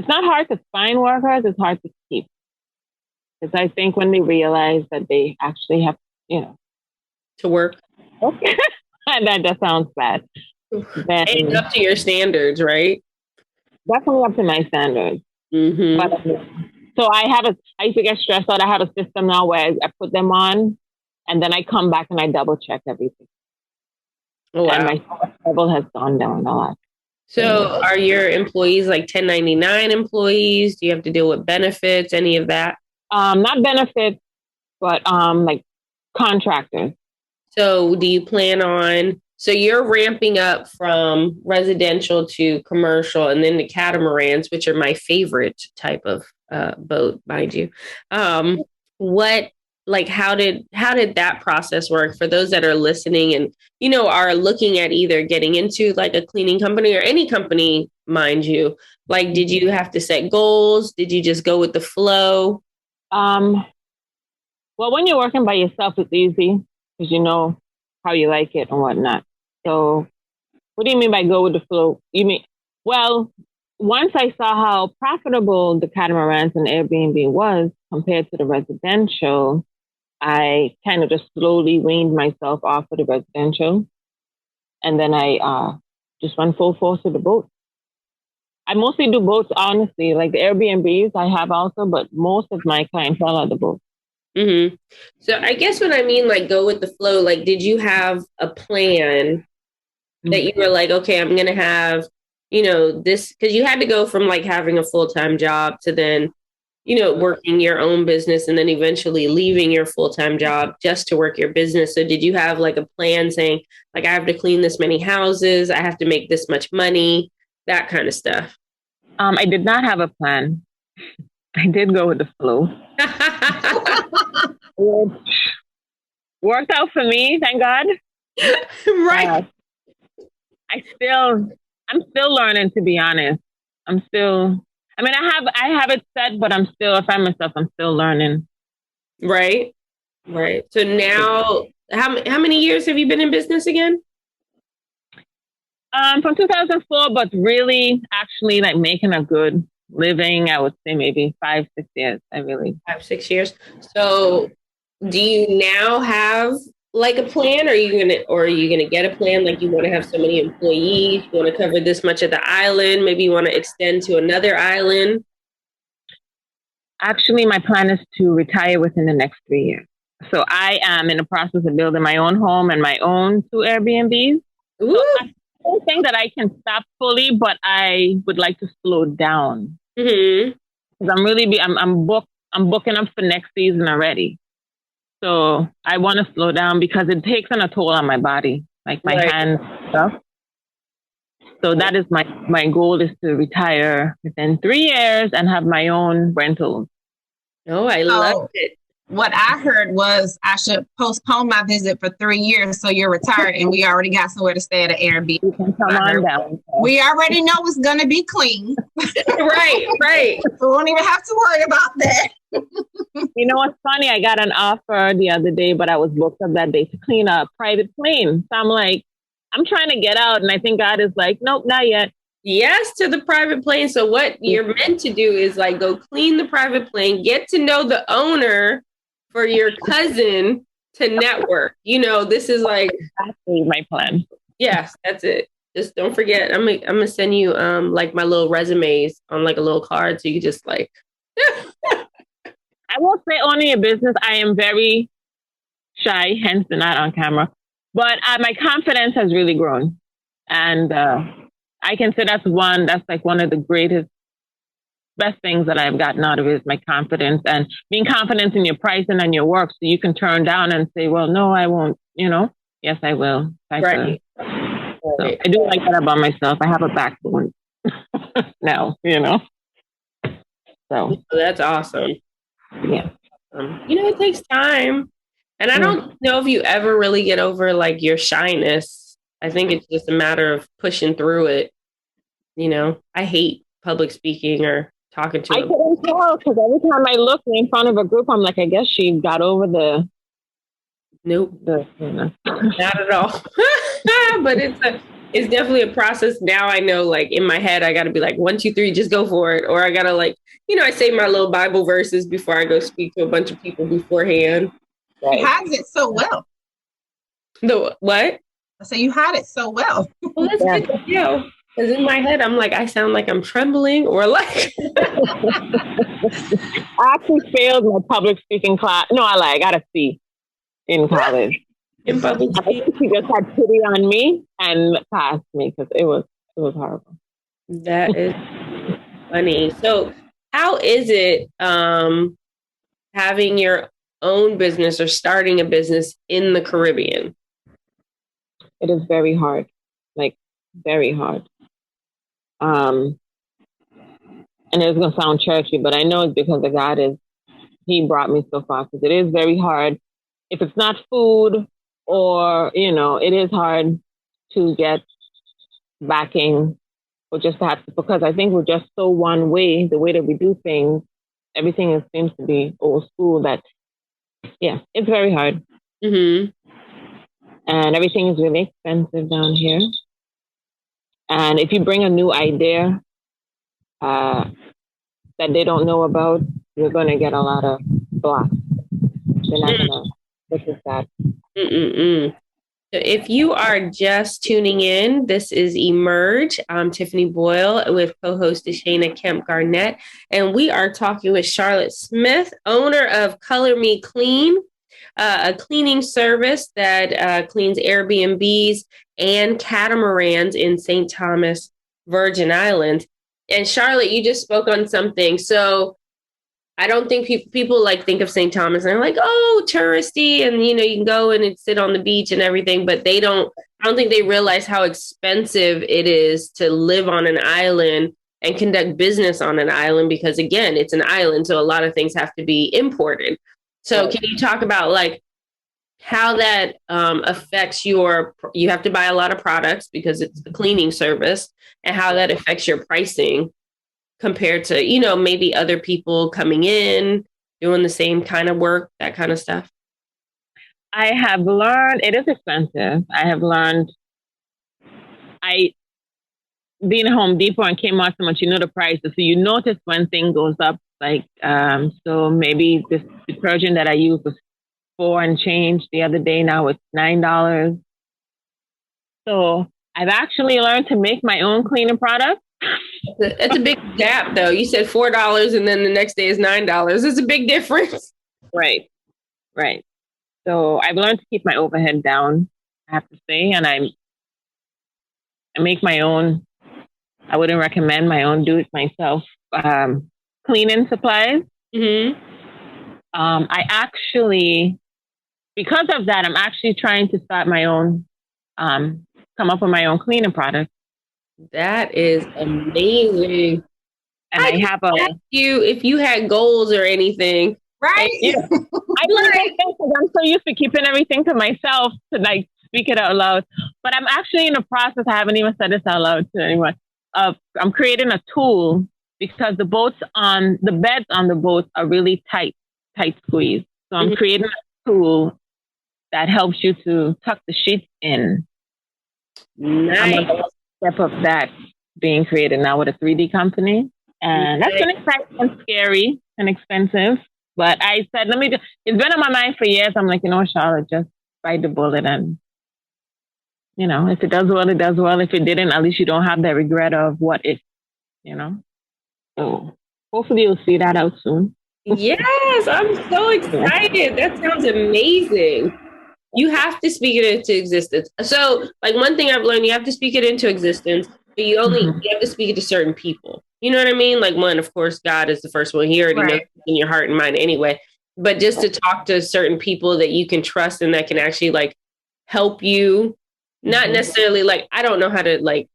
Speaker 7: not hard to find workers, it's hard to keep. Because I think when they realize that they actually have,
Speaker 1: to work.
Speaker 7: Okay. And that sounds bad.
Speaker 1: It's up to your standards, right?
Speaker 7: Definitely up to my standards.
Speaker 1: Mm-hmm.
Speaker 7: But, so I used to get stressed out. I have a system now where I put them on and then I come back and I double check everything.
Speaker 1: Oh, wow.
Speaker 7: And my level has gone down a lot.
Speaker 1: So are your employees like 1099 employees? Do you have to deal with benefits, any of that?
Speaker 7: Not benefits, but like contractors.
Speaker 1: So do you plan on, so you're ramping up from residential to commercial and then the catamarans, which are my favorite type of boat, mind you. How did that process work for those that are listening and, are looking at either getting into like a cleaning company or any company, mind you? Like, did you have to set goals? Did you just go with the flow?
Speaker 7: Well, when you're working by yourself, it's easy because you know how you like it and whatnot. So what do you mean by go with the flow? Well, once I saw how profitable the catamarans and Airbnb was compared to the residential, I kind of just slowly weaned myself off of the residential. And then I just went full force with the boat. I mostly do boats, honestly. Like the Airbnbs I have also, but most of my clientele are the boats.
Speaker 1: Mm-hmm. So I guess what I mean, like go with the flow, like did you have a plan that you were like, okay, I'm going to have, this, because you had to go from like having a full-time job to then, working your own business and then eventually leaving your full-time job just to work your business. So did you have like a plan saying like, I have to clean this many houses, I have to make this much money, that kind of stuff?
Speaker 7: I did not have a plan. I did go with the flow. It worked out for me, thank God.
Speaker 1: Right.
Speaker 7: I'm still learning, to be honest. I have it set, but I find myself, I'm still learning.
Speaker 1: Right. So now, how many years have you been in business again?
Speaker 7: From 2004, but really actually like making a good living, I would say maybe 5-6 years. 5-6 years.
Speaker 1: So do you now have like a plan? Or are you gonna get a plan? Like you want to have so many employees, you want to cover this much of the island, maybe you want to extend to another island?
Speaker 7: Actually, my plan is to retire within the next 3 years. So I am in the process of building my own home and my own 2 Airbnbs.
Speaker 1: Ooh.
Speaker 7: So I don't think that I can stop fully, but I would like to slow down.
Speaker 1: Mm-hmm.
Speaker 7: Because I'm booking up for next season already. So I want to slow down because it takes a toll on my body, like my hands and stuff. So that is my goal, is to retire within 3 years and have my own rentals.
Speaker 1: Oh, I love it.
Speaker 3: What I heard was I should postpone my visit for 3 years so you're retired and we already got somewhere to stay at an Airbnb.
Speaker 7: You can come on down.
Speaker 3: We already know it's going to be clean.
Speaker 1: Right.
Speaker 3: So we won't even have to worry about that.
Speaker 7: You know what's funny? I got an offer the other day, but I was booked up that day to clean a private plane. So I'm like, I'm trying to get out. And I think God is like, nope, not yet.
Speaker 1: Yes, to the private plane. So what you're meant to do is like go clean the private plane, get to know the owner for your cousin to network. You know, this is like
Speaker 7: exactly my plan.
Speaker 1: Yes, that's it. Just don't forget. I'm gonna send you like my little resumes on like a little card, so you just like.
Speaker 7: I won't say owning a business. I am very shy, hence the not on camera. But my confidence has really grown, and I can say that's like one of the greatest, best things that I've gotten out of it is my confidence and being confident in your pricing and your work, so you can turn down and say, "Well, no, I won't." You know, yes, I will. Right. So I do like that about myself. I have a backbone now. You know, so
Speaker 1: that's awesome.
Speaker 7: Yeah.
Speaker 1: You know, it takes time. And I don't know if you ever really get over like your shyness. I think it's just a matter of pushing through it. You know, I hate public speaking or talking to
Speaker 7: I couldn't tell because every time I look in front of a group, I'm like, I guess she got over the.
Speaker 1: Nope. Not at all. But it's definitely a process. Now I know, like in my head, I got to be like 1, 2, 3, just go for it. Or I got to like, you know, I say my little Bible verses before I go speak to a bunch of people beforehand.
Speaker 3: Right. You hide it so well.
Speaker 1: The what?
Speaker 3: I say you hide it so well.
Speaker 1: Well, that's good to know. Because in my head, I'm like, I sound like I'm trembling or like.
Speaker 7: I actually failed my public speaking class. No, I got a C in college.
Speaker 1: In public speaking?
Speaker 7: She just had pity on me and passed me because it was horrible.
Speaker 1: That is funny. So how is it having your own business or starting a business in the Caribbean?
Speaker 7: It is very hard, like very hard. And it's going to sound churchy, but I know it's because of God He brought me so far, because it is very hard. If it's not food or, you know, it is hard to get backing or just to have to, because I think we're just so one way, the way that we do things, everything seems to be old school that, yeah, it's very hard.
Speaker 1: Mm-hmm.
Speaker 7: And everything is really expensive down here. And if you bring a new idea that they don't know about, you're going to get a lot of blocks. They're not going to look at that.
Speaker 1: So if you are just tuning in, this is Emerge. I'm Tiffany Boyle with co-host Shayna Kemp Garnett, and we are talking with Charlotte Smith, owner of Color Me Clean, a cleaning service that cleans Airbnbs and catamarans in St. Thomas, Virgin Islands. And Charlotte, you just spoke on something. So I don't think people like think of St. Thomas and they're like, oh, touristy. And, you know, you can go and sit on the beach and everything, but I don't think they realize how expensive it is to live on an island and conduct business on an island, because again, it's an island. So a lot of things have to be imported. So can you talk about like how that affects you have to buy a lot of products because it's a cleaning service, and how that affects your pricing compared to, you know, maybe other people coming in, doing the same kind of work, that kind of stuff?
Speaker 7: I have learned it is expensive. I have learned, being at Home Depot and came out so much, you know the prices. So you notice when thing goes up, like, so maybe this detergent that I use was 4 and change the other day. Now it's $9. So I've actually learned to make my own cleaning products.
Speaker 1: That's a big gap, though. You said $4 and then the next day is $9. It's a big difference.
Speaker 7: Right. So I've learned to keep my overhead down, I have to say, and I make my own. I wouldn't recommend my own do-it-myself cleaning supplies.
Speaker 1: Mm-hmm.
Speaker 7: I actually, because of that, I'm actually trying to start my own, come up with my own cleaning product.
Speaker 1: That is amazing.
Speaker 7: And I have
Speaker 1: you if you had goals or anything.
Speaker 3: Right?
Speaker 7: Yeah. I like because I'm so used to keeping everything to myself to like speak it out loud. But I'm actually in the process. I haven't even said this out loud to anyone. I'm creating a tool because the beds on the boats are really tight squeeze. So I'm creating a tool that helps you to tuck the sheets in.
Speaker 1: Nice.
Speaker 7: I'm on the step of that being created now with a 3D company. And that's been exciting and scary and expensive. But I said, it's been on my mind for years. I'm like, Charlotte, just bite the bullet. And, if it does well, it does well. If it didn't, at least you don't have that regret of what if, So hopefully you'll see that out soon.
Speaker 1: Yes, I'm so excited. That sounds amazing. You have to speak it into existence. So, like, one thing I've learned, you have to speak it into existence, but you have to speak it to certain people. You know what I mean? Like, one, of course, God is the first one. He already knows in your heart and mind anyway. But just to talk to certain people that you can trust and that can actually, like, help you. Not necessarily, like, I don't know how to, like,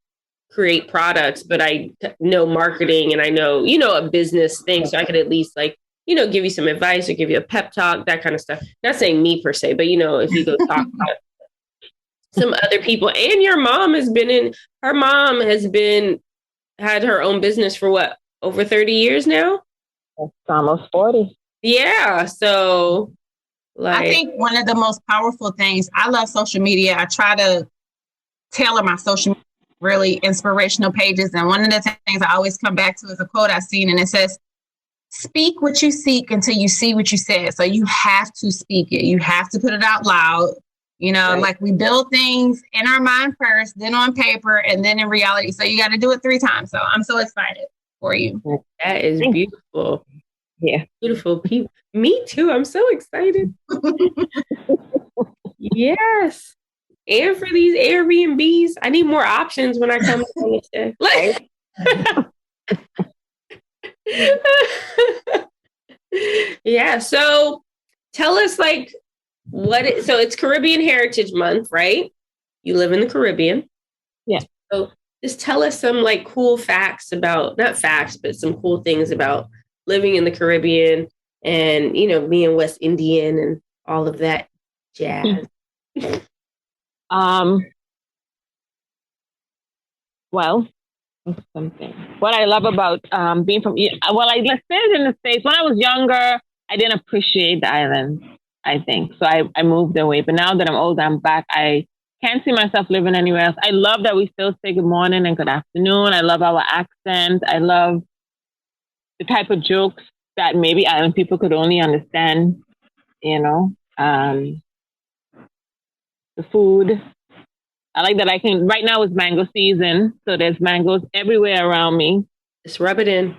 Speaker 1: create products, but I know marketing and I know, a business thing. So I could at least, like, give you some advice or give you a pep talk, that kind of stuff. Not saying me per se, but, if you go talk to some other people. And your mom has had her own business for what, over 30 years now?
Speaker 7: It's almost 40.
Speaker 1: Yeah. So, like,
Speaker 3: I think one of the most powerful things, I love social media. I try to tailor my social media, really inspirational pages. And one of the things I always come back to is a quote I've seen, and it says, speak what you seek until you see what you said. So you have to speak it. You have to put it out loud. Like we build things in our mind first, then on paper, and then in reality. So you got to do it 3 times. So I'm so excited for you.
Speaker 1: That is beautiful.
Speaker 7: Yeah.
Speaker 1: Beautiful people. Me too. I'm so excited. Yes. And for these Airbnbs, I need more options when I come to stay. Like, yeah. So tell us, like, so it's Caribbean Heritage Month, right? You live in the Caribbean.
Speaker 7: Yeah.
Speaker 1: So just tell us some, like, cool facts about, not facts, but some cool things about living in the Caribbean and, being West Indian and all of that jazz.
Speaker 7: Well, something. What I love about being from, I lived in the States. When I was younger, I didn't appreciate the island, I think. So I moved away. But now that I'm older, I'm back. I can't see myself living anywhere else. I love that we still say good morning and good afternoon. I love our accent. I love the type of jokes that maybe island people could only understand, the food. I like that right now it's mango season, so there's mangoes everywhere around me.
Speaker 1: Just rub it in.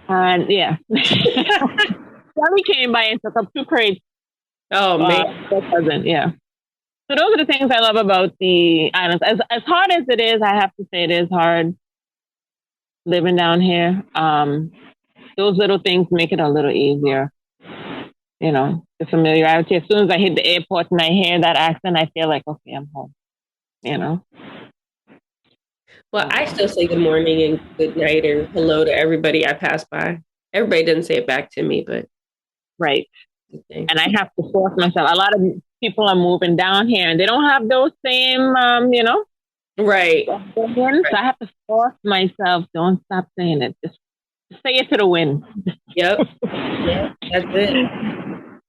Speaker 7: And yeah. Somebody came by and took up 2 crates.
Speaker 1: Oh, man.
Speaker 7: Yeah. So those are the things I love about the islands. As hard as it is, I have to say it is hard living down here. Those little things make it a little easier. The familiarity. As soon as I hit the airport and I hear that accent, I feel like, okay, I'm home.
Speaker 1: Well, I still say good morning and good night or hello to everybody I pass by. Everybody doesn't say it back to me, but.
Speaker 7: Right. And I have to force myself. A lot of people are moving down here and they don't have those same,
Speaker 1: Right.
Speaker 7: So I have to force myself. Don't stop saying it. Just say it to the wind.
Speaker 1: Yep. Yeah, that's it.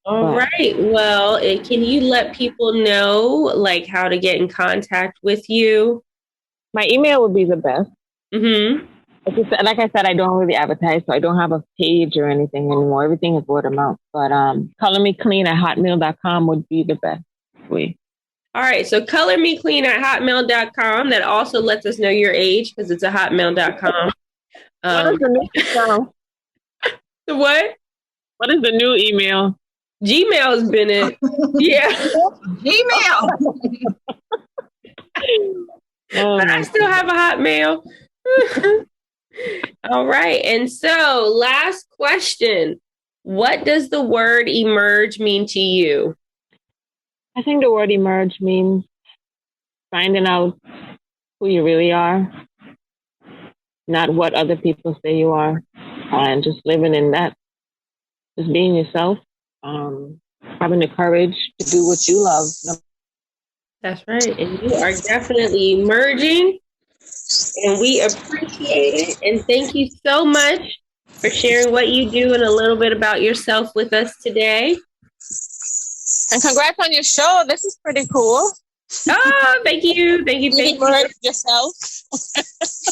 Speaker 1: All right. Well, can you let people know, like, how to get in contact with you?
Speaker 7: My email would be the best.
Speaker 1: Mm-hmm.
Speaker 7: Like I said, I don't really advertise, so I don't have a page or anything anymore. Everything is word of mouth. But colormeclean@hotmail.com would be the best way.
Speaker 1: All right, so colormeclean@hotmail.com. That also lets us know your age because it's a hotmail.com.
Speaker 7: What is the new email?
Speaker 1: The what?
Speaker 7: What is the new email?
Speaker 1: Gmail's been it. Yeah.
Speaker 3: Gmail.
Speaker 1: But I still have a Hotmail. All right. And so last question. What does the word emerge mean to you?
Speaker 7: I think the word emerge means finding out who you really are, not what other people say you are, and just living in that, just being yourself, having the courage to do what you love.
Speaker 1: That's right. And you are definitely emerging, and we appreciate it. And thank you so much for sharing what you do and a little bit about yourself with us today.
Speaker 7: And congrats on your show. This is pretty cool.
Speaker 1: Oh, thank you. Thank you. Thank you.
Speaker 7: Yourself.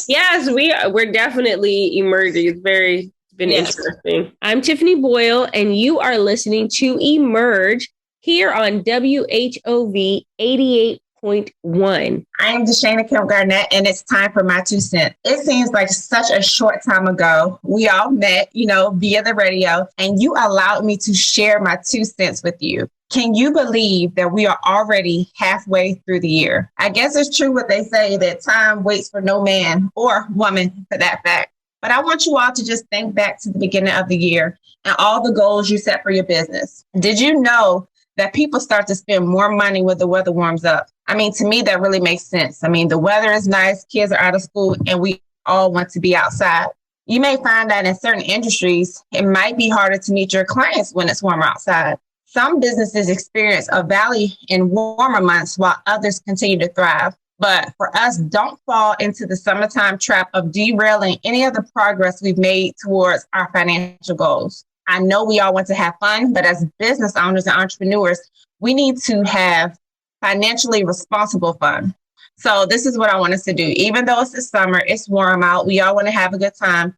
Speaker 1: Yes, we're definitely emerging. It's been interesting. I'm Tiffany Boyle, and you are listening to Emerge here on WHOV 88.1.
Speaker 3: I am Deshana Kim Garnett, and it's time for my 2 cents. It seems like such a short time ago. We all met, via the radio, and you allowed me to share my 2 cents with you. Can you believe that we are already halfway through the year? I guess it's true what they say, that time waits for no man or woman for that fact. But I want you all to just think back to the beginning of the year and all the goals you set for your business. Did you know that people start to spend more money when the weather warms up? I mean, to me, that really makes sense. I mean, the weather is nice, kids are out of school, and we all want to be outside. You may find that in certain industries, it might be harder to meet your clients when it's warmer outside. Some businesses experience a valley in warmer months while others continue to thrive. But for us, don't fall into the summertime trap of derailing any of the progress we've made towards our financial goals. I know we all want to have fun, but as business owners and entrepreneurs, we need to have financially responsible fun. So this is what I want us to do. Even though it's the summer, it's warm out, we all want to have a good time.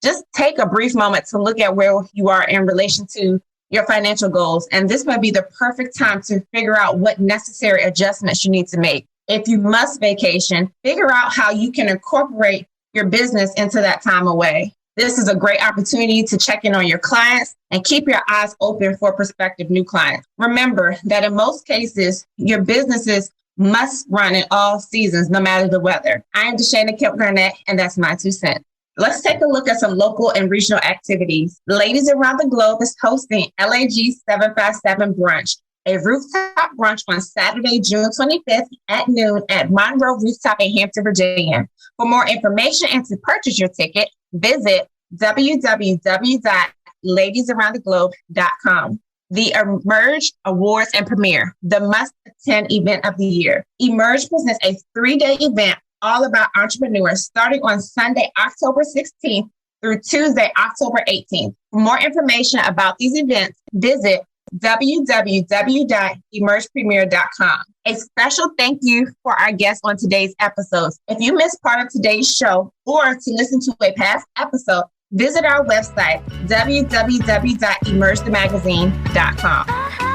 Speaker 3: Just take a brief moment to look at where you are in relation to your financial goals. And this might be the perfect time to figure out what necessary adjustments you need to make. If you must vacation, figure out how you can incorporate your business into that time away. This is a great opportunity to check in on your clients and keep your eyes open for prospective new clients. Remember that in most cases, your businesses must run in all seasons, no matter the weather. I am Deshana Kemp Garnett, and that's my 2 cents. Let's take a look at some local and regional activities. Ladies Around the Globe is hosting LAG 757 Brunch, a rooftop brunch on Saturday, June 25th at noon at Monroe Rooftop in Hampton, Virginia. For more information and to purchase your ticket, visit www.ladiesaroundtheglobe.com. The Emerge Awards and Premiere, the must-attend event of the year. Emerge presents a 3-day event all about entrepreneurs starting on Sunday, October 16th through Tuesday, October 18th. For more information about these events, visit www.emergepremiere.com. A special thank you for our guests on today's episodes. If you missed part of today's show or to listen to a past episode, visit our website, www.emergethemagazine.com.